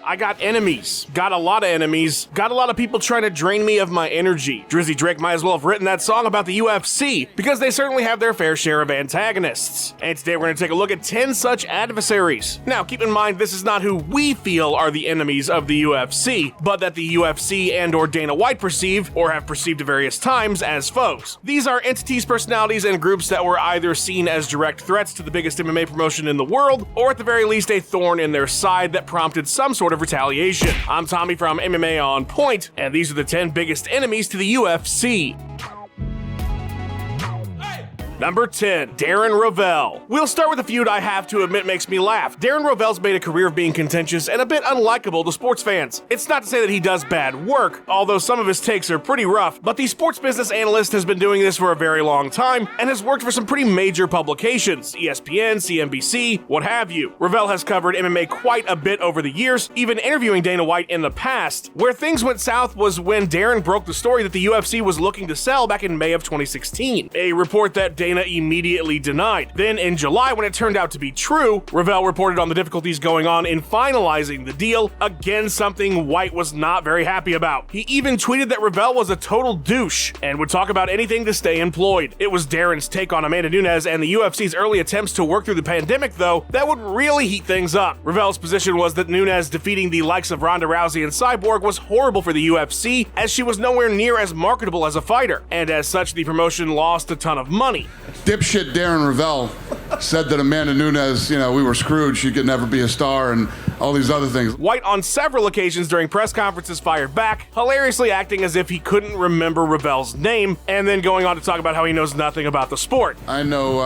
I got enemies. Got a lot of enemies. Got a lot of people trying to drain me of my energy. Drizzy Drake might as well have written that song about the UFC, because they certainly have their fair share of antagonists. And today we're going to take a look at 10 such adversaries. Now, keep in mind, this is not who we feel are the enemies of the UFC, but that the UFC and/or Dana White perceive, or have perceived at various times, as foes. These are entities, personalities, and groups that were either seen as direct threats to the biggest MMA promotion in the world, or at the very least a thorn in their side that prompted some sort of retaliation. I'm Tommy from MMA On Point, and these are the 10 biggest enemies to the UFC. Number 10, Darren Revel. We'll start with a feud I have to admit makes me laugh. Darren Revel's made a career of being contentious and a bit unlikable to sports fans. It's not to say that he does bad work, although some of his takes are pretty rough, but the sports business analyst has been doing this for a very long time and has worked for some pretty major publications, ESPN, CNBC, what have you. Revel has covered MMA quite a bit over the years, even interviewing Dana White in the past. Where things went south was when Darren broke the story that the UFC was looking to sell back in May of 2016, a report that Dana immediately denied. Then in July, when it turned out to be true, Revel reported on the difficulties going on in finalizing the deal, again something White was not very happy about. He even tweeted that Revel was a total douche and would talk about anything to stay employed. It was Darren's take on Amanda Nunes and the UFC's early attempts to work through the pandemic, though, that would really heat things up. Revel's position was that Nunes defeating the likes of Ronda Rousey and Cyborg was horrible for the UFC, as she was nowhere near as marketable as a fighter, and as such the promotion lost a ton of money. Dipshit Darren Revel said that Amanda Nunes, we were screwed, she could never be a star, and all these other things. White on several occasions during press conferences fired back, hilariously acting as if he couldn't remember Revel's name, and then going on to talk about how he knows nothing about the sport. I know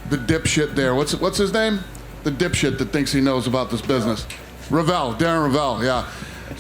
the dipshit there. What's his name? The dipshit that thinks he knows about this business. Revel, Darren Revel, yeah.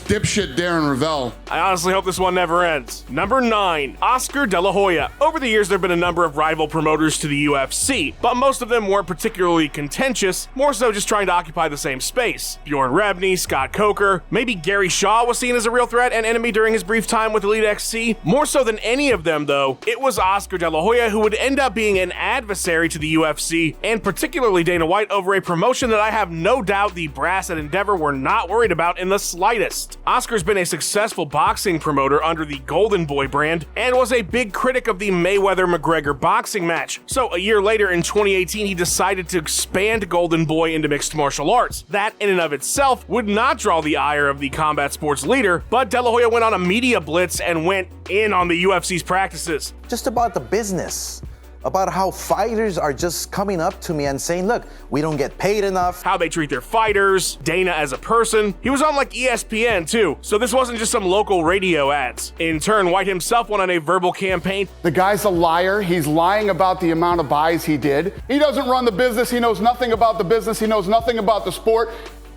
Dipshit Darren Revel. I honestly hope this one never ends. Number 9, Oscar De La Hoya. Over the years, there have been a number of rival promoters to the UFC, but most of them weren't particularly contentious, more so just trying to occupy the same space. Bjorn Rebney, Scott Coker, maybe Gary Shaw was seen as a real threat and enemy during his brief time with Elite XC. More so than any of them, though, it was Oscar De La Hoya who would end up being an adversary to the UFC, and particularly Dana White, over a promotion that I have no doubt the brass at Endeavor were not worried about in the slightest. Oscar's been a successful boxing promoter under the Golden Boy brand and was a big critic of the Mayweather-McGregor boxing match. So a year later in 2018, he decided to expand Golden Boy into mixed martial arts. That in and of itself would not draw the ire of the combat sports leader, but De La Hoya went on a media blitz and went in on the UFC's practices. Just about the business. About how fighters are just coming up to me and saying, look, we don't get paid enough. How they treat their fighters, Dana as a person. He was on like ESPN too, so this wasn't just some local radio ads. In turn, White himself went on a verbal campaign. The guy's a liar. He's lying about the amount of buys he did. He doesn't run the business. He knows nothing about the business. He knows nothing about the sport,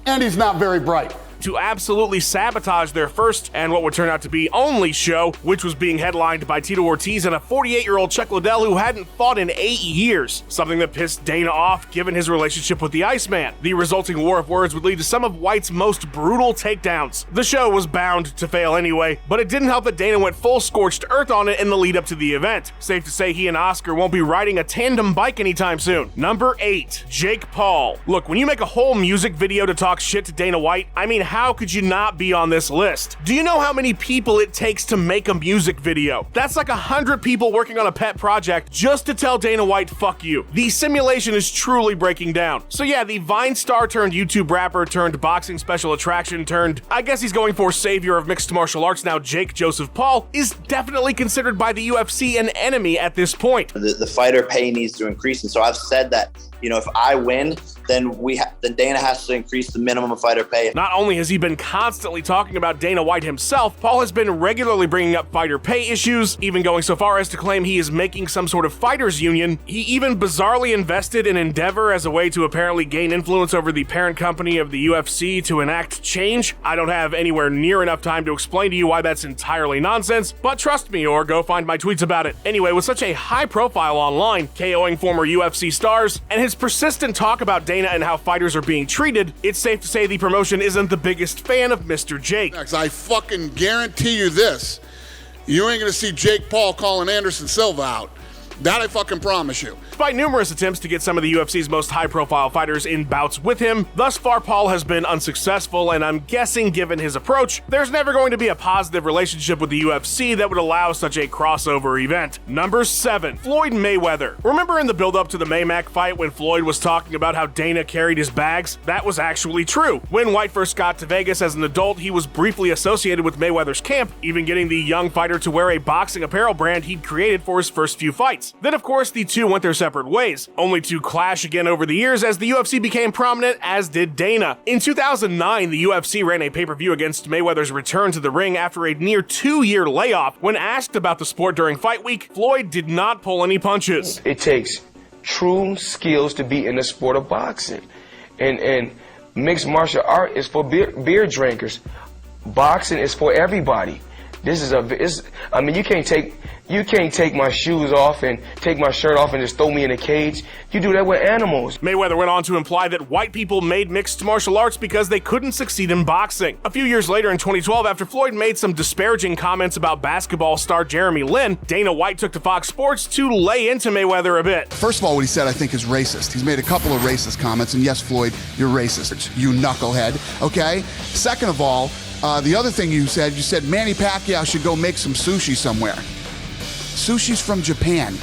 and he's not very bright. To absolutely sabotage their first and what would turn out to be only show, which was being headlined by Tito Ortiz and a 48-year-old Chuck Liddell who hadn't fought in 8 years, something that pissed Dana off given his relationship with the Iceman. The resulting war of words would lead to some of White's most brutal takedowns. The show was bound to fail anyway, but it didn't help that Dana went full scorched earth on it in the lead up to the event. Safe to say he and Oscar won't be riding a tandem bike anytime soon. Number 8, Jake Paul. Look, when you make a whole music video to talk shit to Dana White, I mean, how could you not be on this list? Do you know how many people it takes to make a music video? That's like 100 people working on a pet project just to tell Dana White, fuck you. The simulation is truly breaking down. So yeah, the Vine star turned YouTube rapper turned boxing special attraction turned, I guess he's going for savior of mixed martial arts now, Jake Joseph Paul, is definitely considered by the UFC an enemy at this point. The fighter pay needs to increase, and so I've said that, if I win, then Dana has to increase the minimum fighter pay. Not only has he been constantly talking about Dana White himself, Paul has been regularly bringing up fighter pay issues, even going so far as to claim he is making some sort of fighters union. He even bizarrely invested in Endeavor as a way to apparently gain influence over the parent company of the UFC to enact change. I don't have anywhere near enough time to explain to you why that's entirely nonsense, but trust me or go find my tweets about it. Anyway, with such a high profile online, KOing former UFC stars, and his persistent talk about Dana and how fighters are being treated, it's safe to say the promotion isn't the biggest fan of Mr. Jake. I fucking guarantee you this. You ain't gonna see Jake Paul calling Anderson Silva out. That I fucking promise you. Despite numerous attempts to get some of the UFC's most high-profile fighters in bouts with him, thus far Paul has been unsuccessful, and I'm guessing given his approach, there's never going to be a positive relationship with the UFC that would allow such a crossover event. Number 7. Floyd Mayweather. Remember in the build-up to the Maymack fight when Floyd was talking about how Dana carried his bags? That was actually true. When White first got to Vegas as an adult, he was briefly associated with Mayweather's camp, even getting the young fighter to wear a boxing apparel brand he'd created for his first few fights. Then of course the two went their separate ways, only to clash again over the years as the UFC became prominent, as did Dana. In 2009, the UFC ran a pay-per-view against Mayweather's return to the ring after a near 2-year layoff. When asked about the sport during Fight Week, Floyd did not pull any punches. It takes true skills to be in the sport of boxing. And mixed martial art is for beer drinkers. Boxing is for everybody. This is you can't take my shoes off and take my shirt off and just throw me in a cage. You do that with animals. Mayweather went on to imply that white people made mixed martial arts because they couldn't succeed in boxing. A few years later in 2012, after Floyd made some disparaging comments about basketball star Jeremy Lin, Dana White took to Fox Sports to lay into Mayweather a bit. First of all, what he said I think is racist. He's made a couple of racist comments, and yes, Floyd, you're racist, you knucklehead, okay? Second of all, the other thing you said Manny Pacquiao should go make some sushi somewhere. Sushi's from Japan.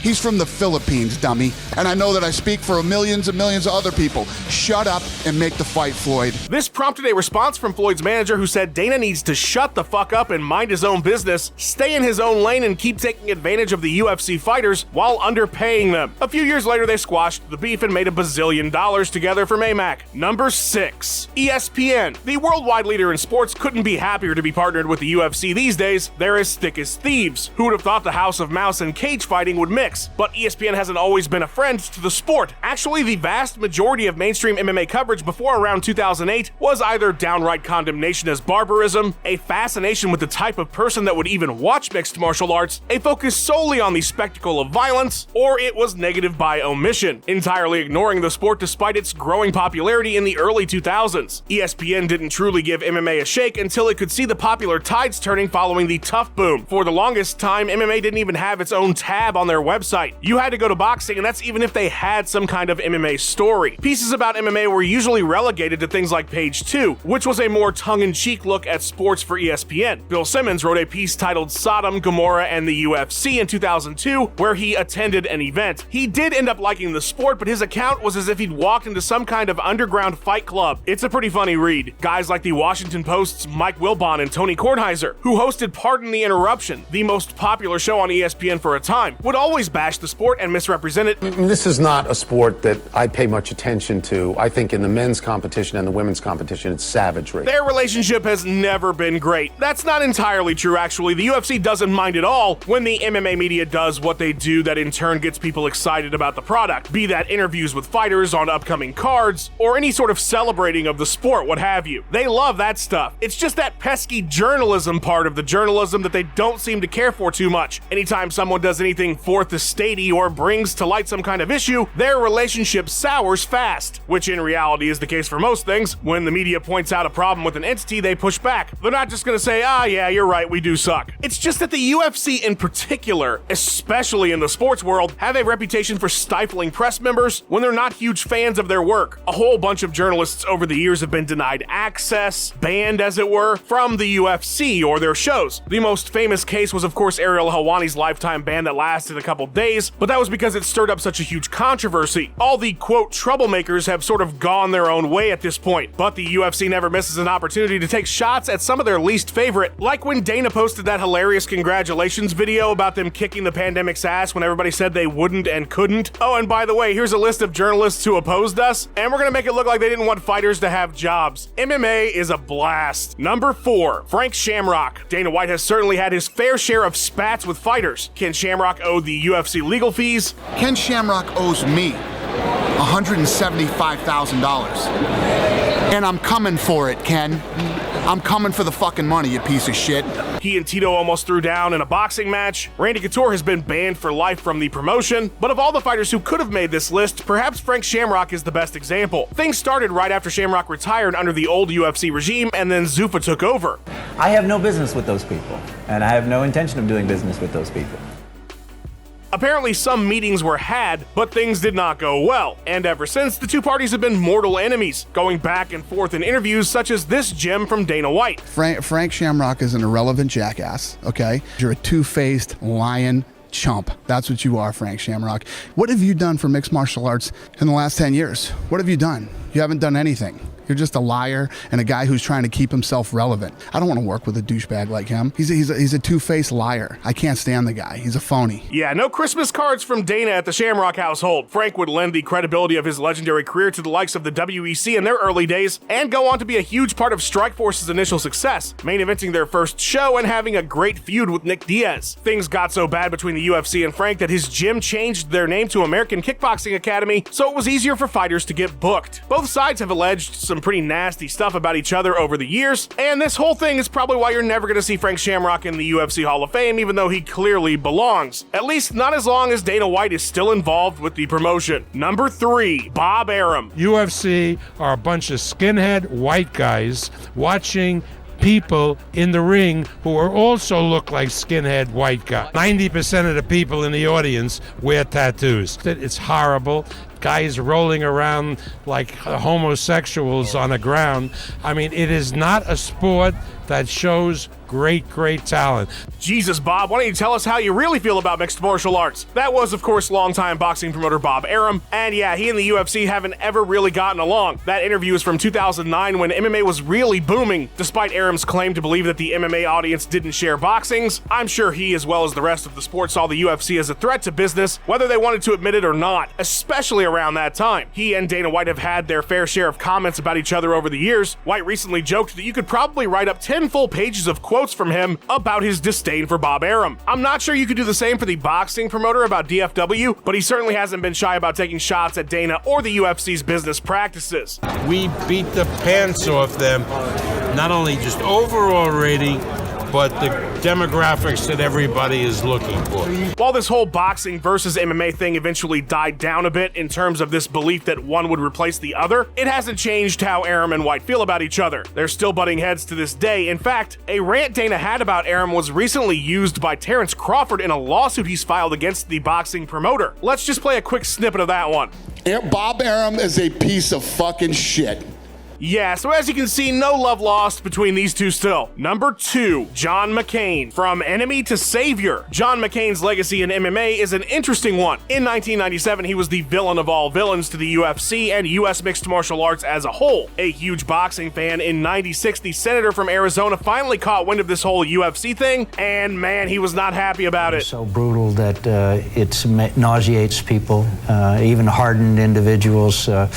He's from the Philippines, dummy. And I know that I speak for millions and millions of other people. Shut up and make the fight, Floyd. This prompted a response from Floyd's manager, who said Dana needs to shut the fuck up and mind his own business, stay in his own lane, and keep taking advantage of the UFC fighters while underpaying them. A few years later, they squashed the beef and made $1 bazillion together for Maymack. Number 6. ESPN. The worldwide leader in sports couldn't be happier to be partnered with the UFC these days. They're as thick as thieves. Who would have thought the House of Mouse and cage fighting would mix? But ESPN hasn't always been a friend to the sport. Actually, the vast majority of mainstream MMA coverage before around 2008 was either downright condemnation as barbarism, a fascination with the type of person that would even watch mixed martial arts, a focus solely on the spectacle of violence, or it was negative by omission, entirely ignoring the sport despite its growing popularity in the early 2000s. ESPN didn't truly give MMA a shake until it could see the popular tides turning following the tough boom. For the longest time, MMA didn't even have its own tab on their website. You had to go to boxing, and that's even if they had some kind of MMA story. Pieces about MMA were usually relegated to things like Page 2, which was a more tongue-in-cheek look at sports for ESPN. Bill Simmons wrote a piece titled Sodom, Gomorrah, and the UFC in 2002, where he attended an event. He did end up liking the sport, but his account was as if he'd walked into some kind of underground fight club. It's a pretty funny read. Guys like the Washington Post's Mike Wilbon and Tony Kornheiser, who hosted Pardon the Interruption, the most popular show on ESPN for a time, would always bash the sport and misrepresent it. This is not a sport that I pay much attention to. I think in the men's competition and the women's competition, it's savagery. Their relationship has never been great. That's not entirely true, actually. The UFC doesn't mind at all when the MMA media does what they do that in turn gets people excited about the product, be that interviews with fighters on upcoming cards, or any sort of celebrating of the sport, what have you. They love that stuff. It's just that pesky journalism part of the journalism that they don't seem to care for too much. Anytime someone does anything fourth estate or brings to light some kind of issue, their relationship sours fast, which in reality is the case for most things. When the media points out a problem with an entity, they push back. They're not just gonna say, yeah, you're right, we do suck. It's just that the UFC in particular, especially in the sports world, have a reputation for stifling press members when they're not huge fans of their work. A whole bunch of journalists over the years have been denied access, banned as it were, from the UFC or their shows. The most famous case was of course Ariel Helwani's lifetime ban that lasted a couple days, but that was because it stirred up such a huge controversy. All the quote troublemakers have sort of gone their own way at this point, but the UFC never misses an opportunity to take shots at some of their least favorite, like when Dana posted that hilarious congratulations video about them kicking the pandemic's ass when everybody said they wouldn't and couldn't. Oh, and by the way, here's a list of journalists who opposed us, and we're gonna make it look like they didn't want fighters to have jobs. MMA is a blast. Number 4, Frank Shamrock. Dana White has certainly had his fair share of spats with fighters. Can Shamrock owe the UFC legal fees? Ken Shamrock owes me $175,000. And I'm coming for it, Ken. I'm coming for the fucking money, you piece of shit. He and Tito almost threw down in a boxing match. Randy Couture has been banned for life from the promotion. But of all the fighters who could have made this list, perhaps Frank Shamrock is the best example. Things started right after Shamrock retired under the old UFC regime, and then Zuffa took over. I have no business with those people, and I have no intention of doing business with those people. Apparently some meetings were had, but things did not go well, and ever since, the two parties have been mortal enemies, going back and forth in interviews such as this gem from Dana White. Frank Shamrock is an irrelevant jackass, okay? You're a two-faced lion chump. That's what you are, Frank Shamrock. What have you done for mixed martial arts in the last 10 years? What have you done? You haven't done anything. You're just a liar and a guy who's trying to keep himself relevant. I don't want to work with a douchebag like him. He's a two-faced liar. I can't stand the guy. He's a phony. Yeah, no Christmas cards from Dana at the Shamrock household. Frank would lend the credibility of his legendary career to the likes of the WEC in their early days and go on to be a huge part of Strikeforce's initial success, main eventing their first show and having a great feud with Nick Diaz. Things got so bad between the UFC and Frank that his gym changed their name to American Kickboxing Academy, so it was easier for fighters to get booked. Both sides have alleged some pretty nasty stuff about each other over the years, and this whole thing is probably why you're never going to see Frank Shamrock in the UFC Hall of Fame, even though he clearly belongs. At least not as long as Dana White is still involved with the promotion. Number 3, Bob Arum. UFC are a bunch of skinhead white guys watching people in the ring who are also look like skinhead white guys. 90% of the people in the audience wear tattoos. It's horrible. Guys rolling around like homosexuals on the ground. I mean, it is not a sport that shows great talent. Jesus, Bob, why don't you tell us how you really feel about mixed martial arts? That was, of course, longtime boxing promoter Bob Arum, and yeah, he and the UFC haven't ever really gotten along. That interview is from 2009 when MMA was really booming. Despite Arum's claim to believe that the MMA audience didn't share boxings, I'm sure he, as well as the rest of the sport, saw the UFC as a threat to business, whether they wanted to admit it or not, especially around that time. He and Dana White have had their fair share of comments about each other over the years. White recently joked that you could probably write up 10 full pages of quotes from him about his disdain for Bob Arum. I'm not sure you could do the same for the boxing promoter about DFW, but he certainly hasn't been shy about taking shots at Dana or the UFC's business practices. We beat the pants off them, not only just overall rating, but the demographics that everybody is looking for. While this whole boxing versus MMA thing eventually died down a bit in terms of this belief that one would replace the other, it hasn't changed how Arum and White feel about each other. They're still butting heads to this day. In fact, a rant Dana had about Arum was recently used by Terrence Crawford in a lawsuit he's filed against the boxing promoter. Let's just play a quick snippet of that one. Bob Arum is a piece of fucking shit. Yeah, so as you can see, no love lost between these two still. Number 2, John McCain. From enemy to savior. John McCain's legacy in MMA is an interesting one. In 1997, he was the villain of all villains to the UFC and US mixed martial arts as a whole. A huge boxing fan, in 96, the senator from Arizona finally caught wind of this whole UFC thing, and man, he was not happy about it. So brutal that it nauseates people. Even hardened individuals are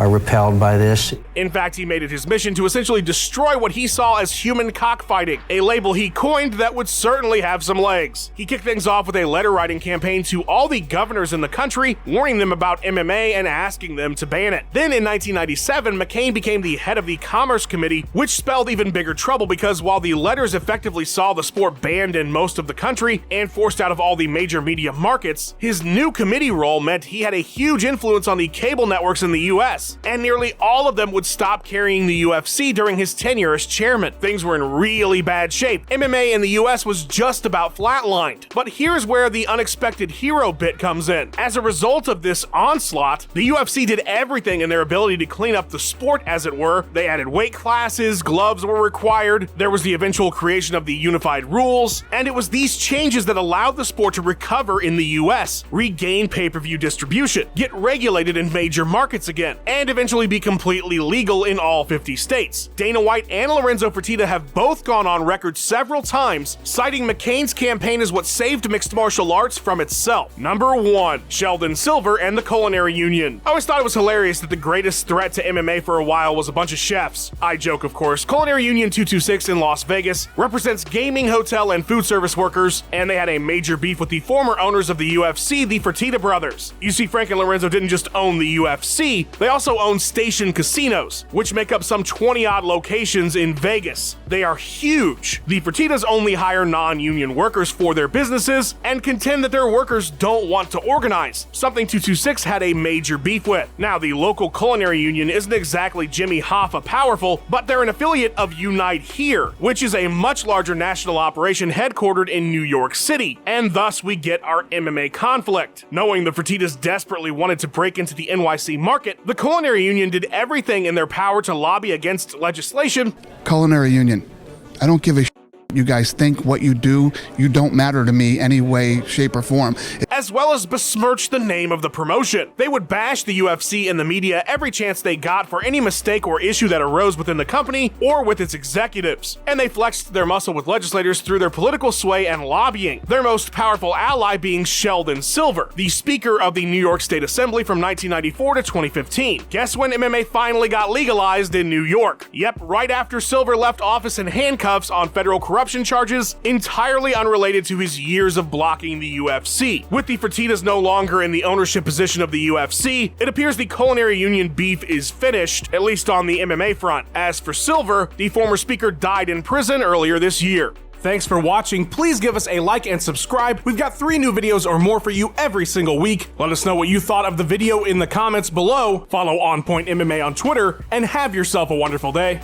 repelled by this. In fact, he made it his mission to essentially destroy what he saw as human cockfighting, a label he coined that would certainly have some legs. He kicked things off with a letter-writing campaign to all the governors in the country, warning them about MMA and asking them to ban it. Then in 1997, McCain became the head of the Commerce Committee, which spelled even bigger trouble because while the letters effectively saw the sport banned in most of the country and forced out of all the major media markets, his new committee role meant he had a huge influence on the cable networks in the US, and nearly all of them would stop carrying the UFC during his tenure as chairman. Things were in really bad shape. MMA in the US was just about flatlined. But here's where the unexpected hero bit comes in. As a result of this onslaught, the UFC did everything in their ability to clean up the sport, as it were. They added weight classes, gloves were required, there was the eventual creation of the unified rules, and it was these changes that allowed the sport to recover in the US, regain pay-per-view distribution, get regulated in major markets again, and eventually be completely legal in all 50 states. Dana White and Lorenzo Fertitta have both gone on record several times, citing McCain's campaign as what saved mixed martial arts from itself. Number 1, Sheldon Silver and the Culinary Union. I always thought it was hilarious that the greatest threat to MMA for a while was a bunch of chefs. I joke, of course. Culinary Union 226 in Las Vegas represents gaming, hotel, and food service workers, and they had a major beef with the former owners of the UFC, the Fertitta brothers. You see, Frank and Lorenzo didn't just own the UFC, they also owned Station Casinos, which make up some 20-odd locations in Vegas. They are huge. The Fertittas only hire non-union workers for their businesses and contend that their workers don't want to organize, something 226 had a major beef with. Now, the local culinary union isn't exactly Jimmy Hoffa powerful, but they're an affiliate of Unite Here, which is a much larger national operation headquartered in New York City, and thus we get our MMA conflict. Knowing the Fertittas desperately wanted to break into the NYC market, the culinary union did everything in their power to lobby against legislation. Culinary union, I don't give a you guys think what you do, you don't matter to me any way, shape, or form. As well as besmirch the name of the promotion. They would bash the UFC and the media every chance they got for any mistake or issue that arose within the company or with its executives. And they flexed their muscle with legislators through their political sway and lobbying, their most powerful ally being Sheldon Silver, the Speaker of the New York State Assembly from 1994 to 2015. Guess when MMA finally got legalized in New York? Yep, right after Silver left office in handcuffs on federal corruption charges entirely unrelated to his years of blocking the UFC. With the Fertittas no longer in the ownership position of the UFC, it appears the culinary union beef is finished, at least on the MMA front. As for Silver, the former speaker died in prison earlier this year. Thanks for watching. Please give us a like and subscribe. We've got 3 new videos or more for you every single week. Let us know what you thought of the video in the comments below. Follow On Point MMA on Twitter, and have yourself a wonderful day.